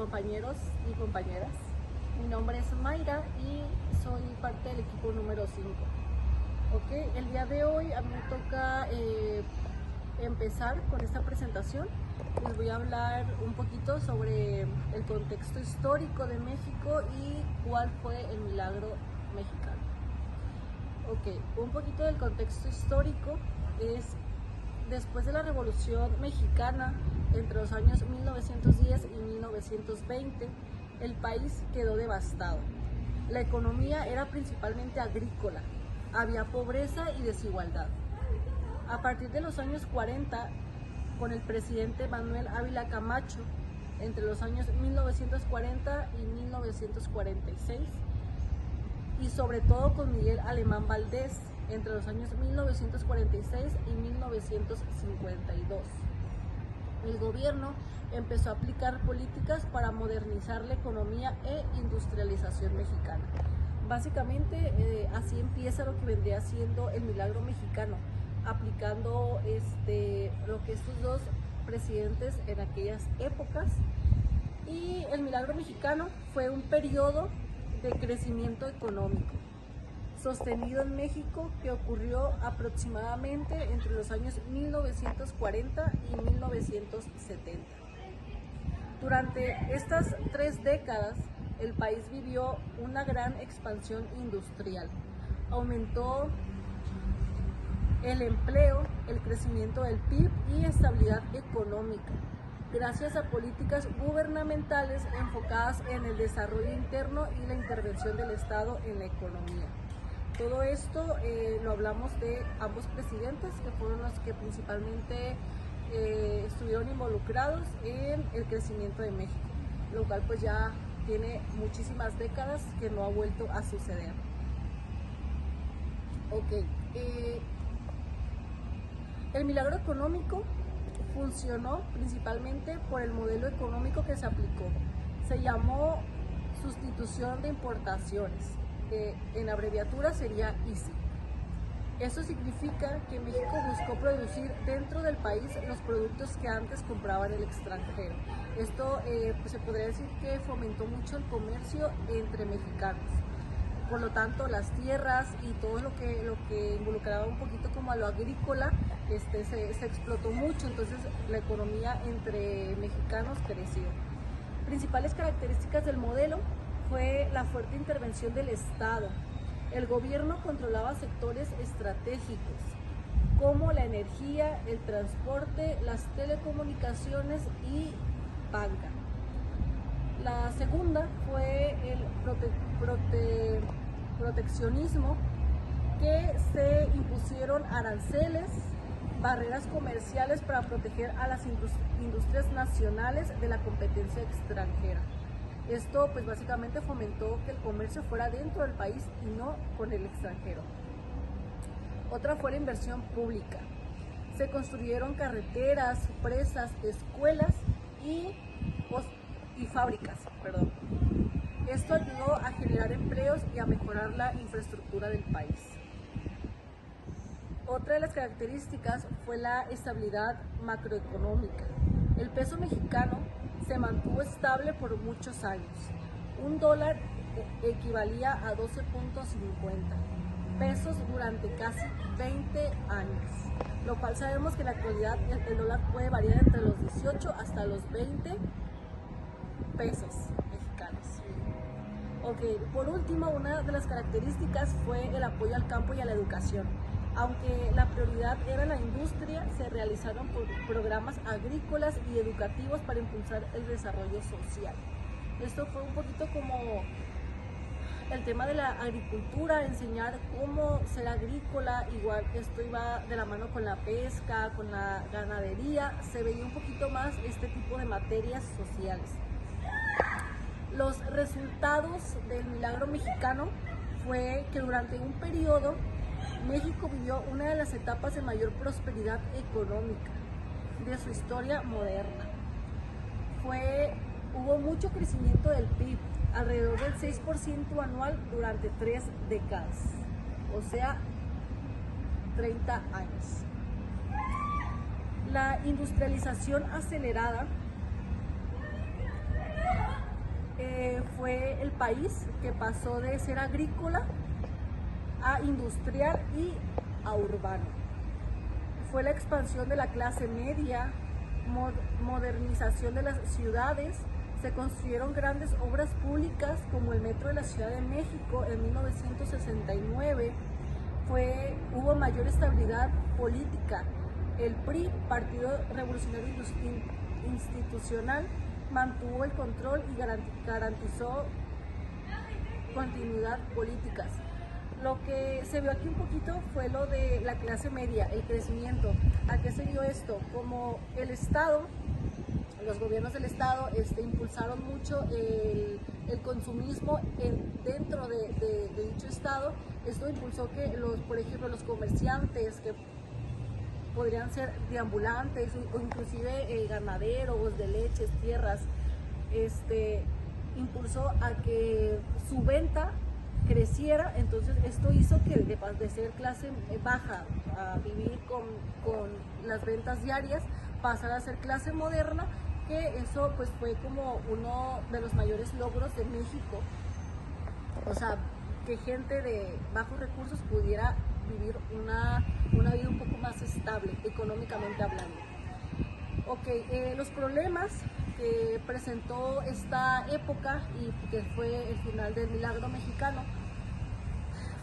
compañeros y compañeras. Mi nombre es Mayra y soy parte del equipo número 5. El día de hoy a mí me toca empezar con esta presentación. Les voy a hablar un poquito sobre el contexto histórico de México y cuál fue el milagro mexicano. Un poquito del contexto histórico es: después de la Revolución Mexicana, entre los años 1910 y 1920, el país quedó devastado. La economía era principalmente agrícola, había pobreza y desigualdad. A partir de los años 40, con el presidente Manuel Ávila Camacho, entre los años 1940 y 1946, y sobre todo con Miguel Alemán Valdés, entre los años 1946 y 1952. El gobierno empezó a aplicar políticas para modernizar la economía e industrialización mexicana. Básicamente así empieza lo que vendría siendo el milagro mexicano, aplicando lo que estos dos presidentes en aquellas épocas. Y el milagro mexicano fue un periodo de crecimiento económico sostenido en México que ocurrió aproximadamente entre los años 1940 y 1970. Durante estas 3 décadas, el país vivió una gran expansión industrial. Aumentó el empleo, el crecimiento del PIB y estabilidad económica, gracias a políticas gubernamentales enfocadas en el desarrollo interno y la intervención del Estado en la economía. Todo esto lo hablamos de ambos presidentes, que fueron los que principalmente estuvieron involucrados en el crecimiento de México, lo cual pues ya tiene muchísimas décadas que no ha vuelto a suceder. El milagro económico funcionó principalmente por el modelo económico que se aplicó. Se llamó sustitución de importaciones, que en abreviatura sería ISI. Eso significa que México buscó producir dentro del país los productos que antes compraba en el extranjero. Esto pues se podría decir que fomentó mucho el comercio entre mexicanos. Por lo tanto, las tierras y todo lo que involucraba un poquito como a lo agrícola se explotó mucho, entonces la economía entre mexicanos creció. Principales características del modelo fue la fuerte intervención del Estado. El gobierno controlaba sectores estratégicos como la energía, el transporte, las telecomunicaciones y banca. La segunda fue el proteccionismo, que se impusieron aranceles, barreras comerciales para proteger a las industrias nacionales de la competencia extranjera. Esto pues básicamente fomentó que el comercio fuera dentro del país y no con el extranjero. Otra fue la inversión pública. Se construyeron carreteras, presas, escuelas y fábricas. Esto ayudó a generar empleos y a mejorar la infraestructura del país. Otra de las características fue la estabilidad macroeconómica. El peso mexicano se mantuvo estable por muchos años. Un dólar equivalía a 12.50 pesos durante casi 20 años, lo cual sabemos que en la actualidad el dólar puede variar entre los 18 hasta los 20 pesos mexicanos. Por último, una de las características fue el apoyo al campo y a la educación. Aunque la prioridad era la industria, se realizaron programas agrícolas y educativos para impulsar el desarrollo social. Esto fue un poquito como el tema de la agricultura, enseñar cómo ser agrícola. Igual esto iba de la mano con la pesca, con la ganadería. Se veía un poquito más este tipo de materias sociales. Los resultados del milagro mexicano fue que durante un periodo México vivió una de las etapas de mayor prosperidad económica de su historia moderna. Hubo mucho crecimiento del PIB, alrededor del 6% anual durante 3 décadas, o sea, 30 años. La industrialización acelerada fue el país que pasó de ser agrícola a industrial y a urbano. Fue la expansión de la clase media, modernización de las ciudades, se construyeron grandes obras públicas como el metro de la Ciudad de México en 1969, hubo mayor estabilidad política. El PRI, Partido Revolucionario Institucional, mantuvo el control y garantizó continuidad políticas. Lo que se vio aquí un poquito fue lo de la clase media, el crecimiento. ¿A qué se dio esto? Como el Estado, los gobiernos del Estado impulsaron mucho el consumismo dentro de dicho Estado. Esto impulsó que, por ejemplo, los comerciantes que podrían ser deambulantes o inclusive ganaderos de leches, tierras, impulsó a que su venta creciera. Entonces esto hizo que de ser clase baja a vivir con las ventas diarias, pasara a ser clase moderna, que eso pues fue como uno de los mayores logros de México. O sea, que gente de bajos recursos pudiera vivir una vida un poco más estable, económicamente hablando. Los problemas que presentó esta época y que fue el final del milagro mexicano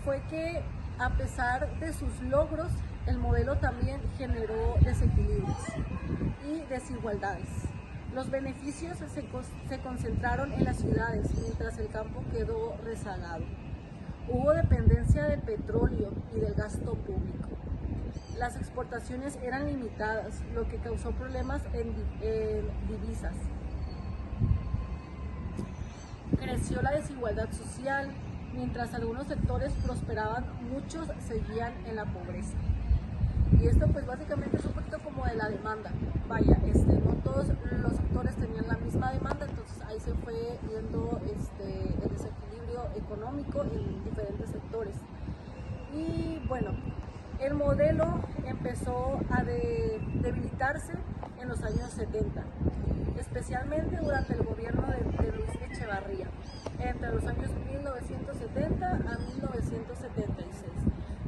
fue que, a pesar de sus logros, el modelo también generó desequilibrios y desigualdades. Los beneficios se concentraron en las ciudades, mientras el campo quedó rezagado. Hubo dependencia del petróleo y del gasto público. Las exportaciones eran limitadas, lo que causó problemas en divisas. Creció la desigualdad social. Mientras algunos sectores prosperaban, muchos seguían en la pobreza. Y esto pues básicamente es un poquito como de la demanda. Vaya, no todos los sectores tenían la misma demanda, entonces ahí se fue viendo el desequilibrio económico en diferentes sectores. Y bueno, el modelo empezó a debilitarse en los años 70, especialmente durante el gobierno de Luis Echevarría, entre los años 1970 a 1976,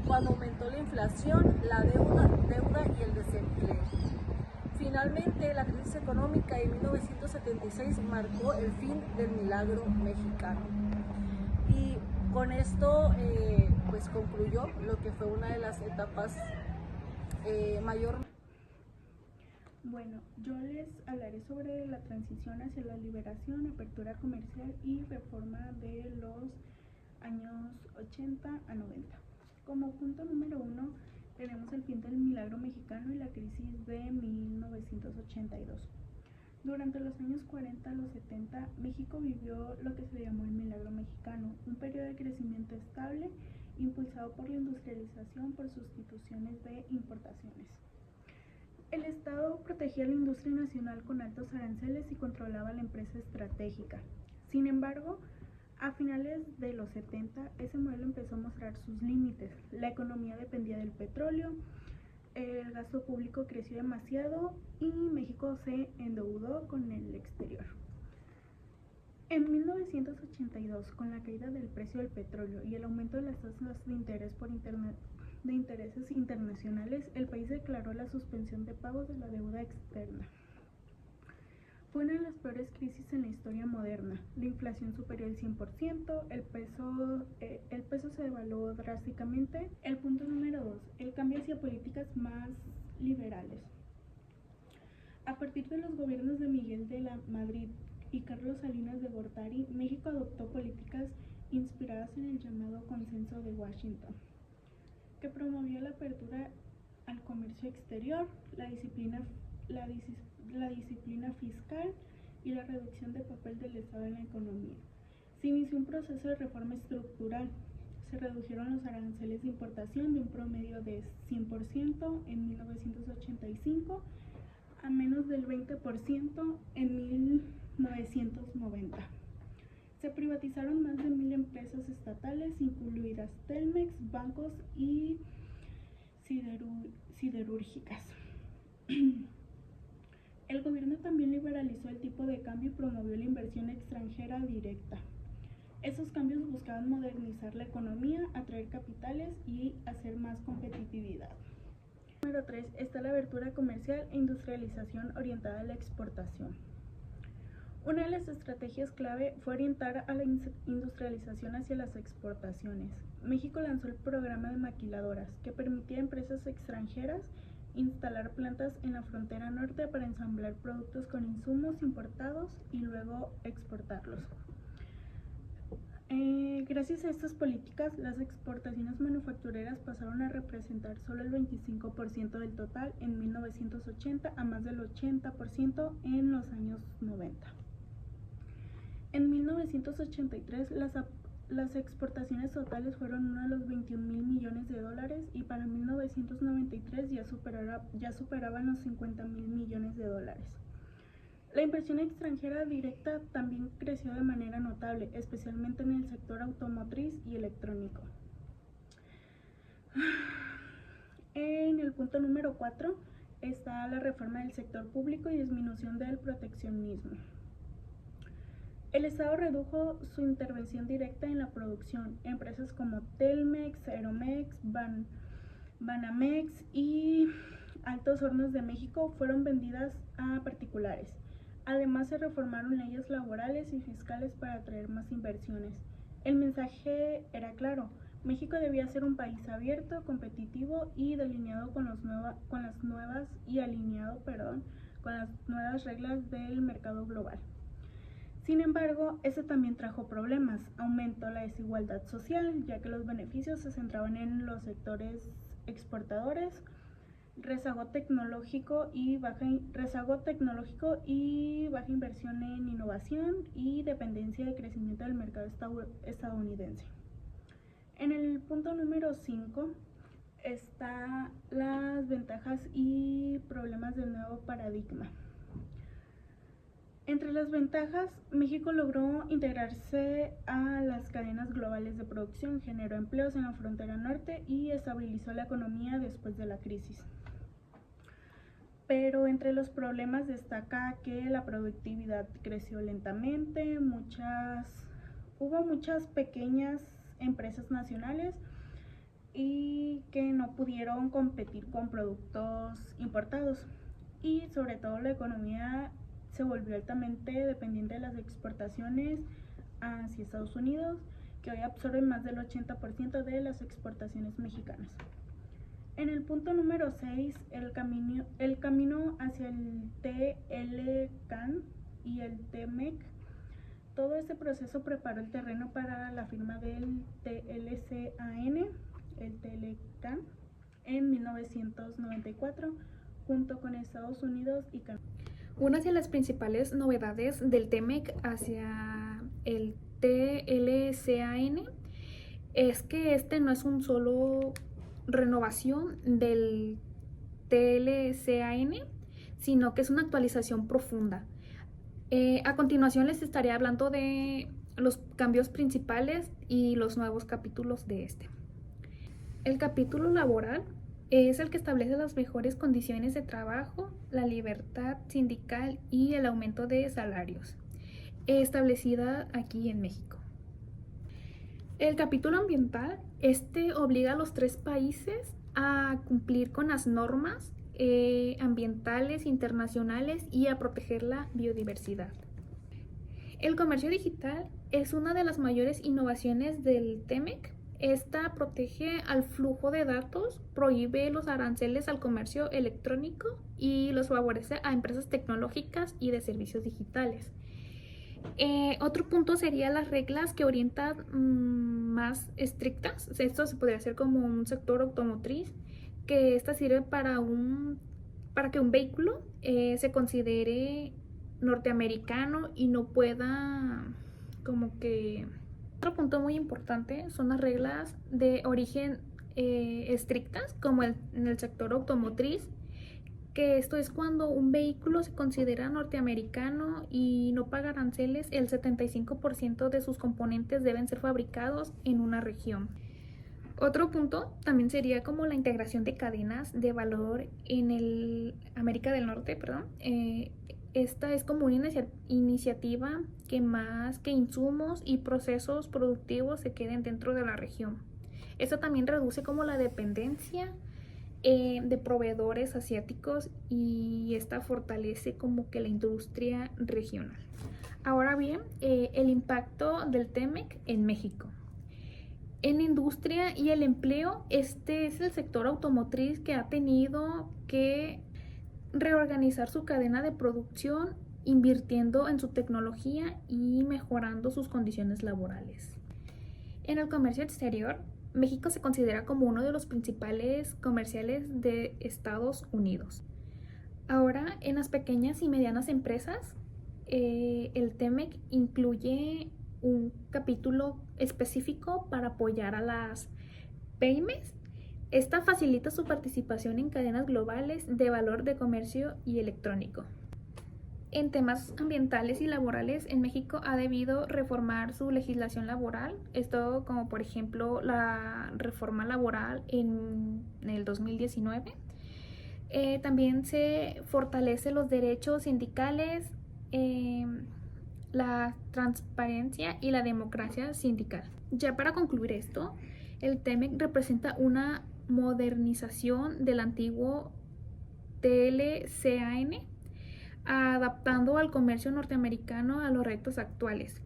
cuando aumentó la inflación, la deuda y el desempleo. Finalmente, la crisis económica de 1976 marcó el fin del milagro mexicano. Y con esto pues concluyó lo que fue una de las etapas mayor. Bueno, yo les hablaré sobre la transición hacia la liberación, apertura comercial y reforma de los años 80 a 90. Como punto número 1, tenemos el fin del milagro mexicano y la crisis de 1982. Durante los años 40 a los 70, México vivió lo que se llamó el milagro mexicano, un periodo de crecimiento estable impulsado por la industrialización por sustituciones de importaciones. El Estado protegía la industria nacional con altos aranceles y controlaba la empresa estratégica. Sin embargo, a finales de los 70, ese modelo empezó a mostrar sus límites. La economía dependía del petróleo, el gasto público creció demasiado y México se endeudó con el exterior. En 1982, con la caída del precio del petróleo y el aumento de las tasas de interés de intereses internacionales, el país declaró la suspensión de pagos de la deuda externa. Fue una de las peores crisis en la historia moderna. La inflación superó el 100%, el peso se devaluó drásticamente. El punto número 2, el cambio hacia políticas más liberales. A partir de los gobiernos de Miguel de la Madrid y Carlos Salinas de Gortari, México adoptó políticas inspiradas en el llamado Consenso de Washington, que promovió la apertura al comercio exterior, la disciplina fiscal y la reducción del papel del Estado en la economía. Se inició un proceso de reforma estructural. Se redujeron los aranceles de importación de un promedio de 100% en 1985 a menos del 20% en 1990. Se privatizaron más de 1,000 empresas estatales, incluidas Telmex, bancos y siderúrgicas. El gobierno también liberalizó el tipo de cambio y promovió la inversión extranjera directa. Esos cambios buscaban modernizar la economía, atraer capitales y hacer más competitividad. Número 3 está la apertura comercial e industrialización orientada a la exportación. Una de las estrategias clave fue orientar a la industrialización hacia las exportaciones. México lanzó el programa de maquiladoras, que permitía a empresas extranjeras instalar plantas en la frontera norte para ensamblar productos con insumos importados y luego exportarlos. Gracias a estas políticas, las exportaciones manufactureras pasaron a representar solo el 25% del total en 1980 a más del 80% en los años 90. En 1983, las exportaciones totales fueron uno de los 21,000 millones de dólares y para 1993 ya superaban los 50,000 millones de dólares. La inversión extranjera directa también creció de manera notable, especialmente en el sector automotriz y electrónico. En el punto número 4 está la reforma del sector público y disminución del proteccionismo. El Estado redujo su intervención directa en la producción. Empresas como Telmex, Aeromex, Banamex y Altos Hornos de México fueron vendidas a particulares. Además, se reformaron leyes laborales y fiscales para atraer más inversiones. El mensaje era claro: México debía ser un país abierto, competitivo y alineado con las nuevas reglas del mercado global. Sin embargo, eso también trajo problemas. Aumentó la desigualdad social, ya que los beneficios se centraban en los sectores exportadores, rezago tecnológico y baja inversión en innovación y dependencia de crecimiento del mercado estadounidense. En el punto número 5 están las ventajas y problemas del nuevo paradigma. Entre las ventajas, México logró integrarse a las cadenas globales de producción, generó empleos en la frontera norte y estabilizó la economía después de la crisis. Pero entre los problemas destaca que la productividad creció lentamente, hubo muchas pequeñas empresas nacionales y que no pudieron competir con productos importados, y sobre todo la economía se volvió altamente dependiente de las exportaciones hacia Estados Unidos, que hoy absorben más del 80% de las exportaciones mexicanas. En el punto número 6, el camino hacia el TLCAN y el TMEC. Todo este proceso preparó el terreno para la firma del TLCAN, el TLCAN, en 1994, junto con Estados Unidos y Canadá. Una de las principales novedades del TMEC hacia el TLCAN es que este no es un solo renovación del TLCAN, sino que es una actualización profunda. A continuación les estaré hablando de los cambios principales y los nuevos capítulos de este. El capítulo laboral es el que establece las mejores condiciones de trabajo, la libertad sindical y el aumento de salarios, establecida aquí en México. El capítulo ambiental, obliga a los 3 países a cumplir con las normas ambientales internacionales y a proteger la biodiversidad. El comercio digital es una de las mayores innovaciones del TMEC. Esta protege al flujo de datos, prohíbe los aranceles al comercio electrónico y los favorece a empresas tecnológicas y de servicios digitales. Otro punto sería las reglas que orientan más estrictas. Esto se podría hacer como un sector automotriz, que esta sirve para que un vehículo se considere norteamericano y no pueda Otro punto muy importante son las reglas de origen estrictas, como en el sector automotriz, que esto es cuando un vehículo se considera norteamericano y no paga aranceles, el 75% de sus componentes deben ser fabricados en una región. Otro punto también sería como la integración de cadenas de valor en el América del Norte, perdón. Esta es como una iniciativa que más que insumos y procesos productivos se queden dentro de la región. Esto también reduce como la dependencia de proveedores asiáticos y esta fortalece como que la industria regional. Ahora bien, el impacto del TEMEC en México. En industria y el empleo, este es el sector automotriz que ha tenido que reorganizar su cadena de producción, invirtiendo en su tecnología y mejorando sus condiciones laborales. En el comercio exterior, México se considera como uno de los principales comerciales de Estados Unidos. Ahora, en las pequeñas y medianas empresas, el TEMEC incluye un capítulo específico para apoyar a las pymes. Esta facilita su participación en cadenas globales de valor de comercio y electrónico. En temas ambientales y laborales, en México ha debido reformar su legislación laboral. Esto como por ejemplo la reforma laboral en el 2019. También se fortalece los derechos sindicales, la transparencia y la democracia sindical. Ya para concluir esto, el TEMEC representa una modernización del antiguo TLCAN, adaptando al comercio norteamericano a los retos actuales.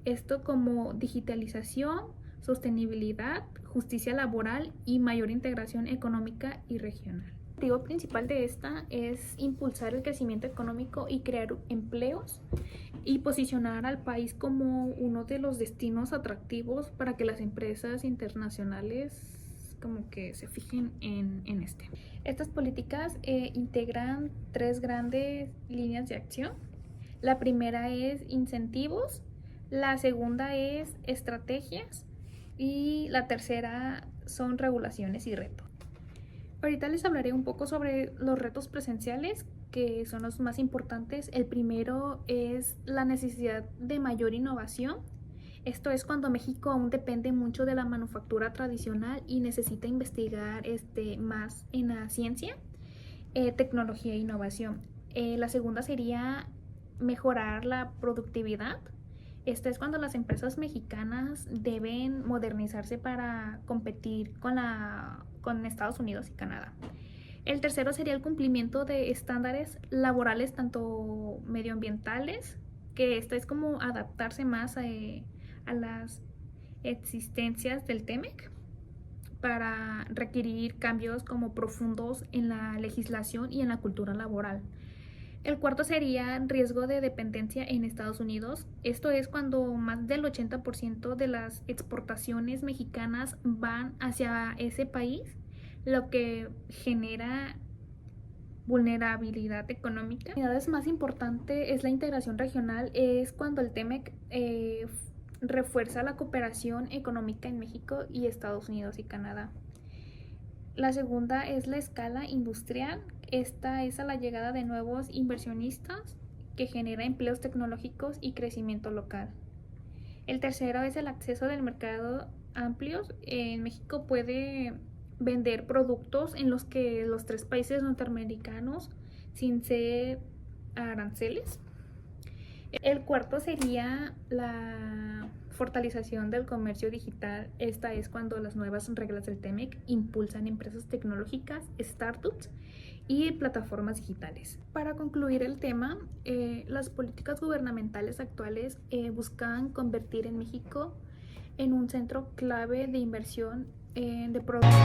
Esto como digitalización, sostenibilidad, justicia laboral y mayor integración económica y regional. El objetivo principal de esta es impulsar el crecimiento económico y crear empleos y posicionar al país como uno de los destinos atractivos para que las empresas internacionales como que se fijen en este. Estas políticas integran 3 grandes líneas de acción. La primera es incentivos, la segunda es estrategias y la tercera son regulaciones y retos. Ahorita les hablaré un poco sobre los retos presenciales, que son los más importantes. El primero es la necesidad de mayor innovación. Esto es cuando México aún depende mucho de la manufactura tradicional y necesita investigar más en la ciencia, tecnología e innovación. La segunda sería mejorar la productividad. Esto es cuando las empresas mexicanas deben modernizarse para competir con Estados Unidos y Canadá. El tercero sería el cumplimiento de estándares laborales, tanto medioambientales, que esto es como adaptarse más a las existencias del TEMEC para requerir cambios como profundos en la legislación y en la cultura laboral. El cuarto sería riesgo de dependencia en Estados Unidos. Esto es cuando más del 80% de las exportaciones mexicanas van hacia ese país, lo que genera vulnerabilidad económica. La unidad más importante es la integración regional, es cuando el TEMEC refuerza la cooperación económica en México y Estados Unidos y Canadá. La segunda es la escala industrial. Esta es a la llegada de nuevos inversionistas que genera empleos tecnológicos y crecimiento local. El tercero es el acceso del mercado amplios. En México puede vender productos en los que los 3 países norteamericanos sin ser aranceles. El cuarto sería la fortalecización del comercio digital. Esta es cuando las nuevas reglas del TEMEC impulsan empresas tecnológicas, startups y plataformas digitales. Para concluir el tema, las políticas gubernamentales actuales buscan convertir en México en un centro clave de inversión de productos.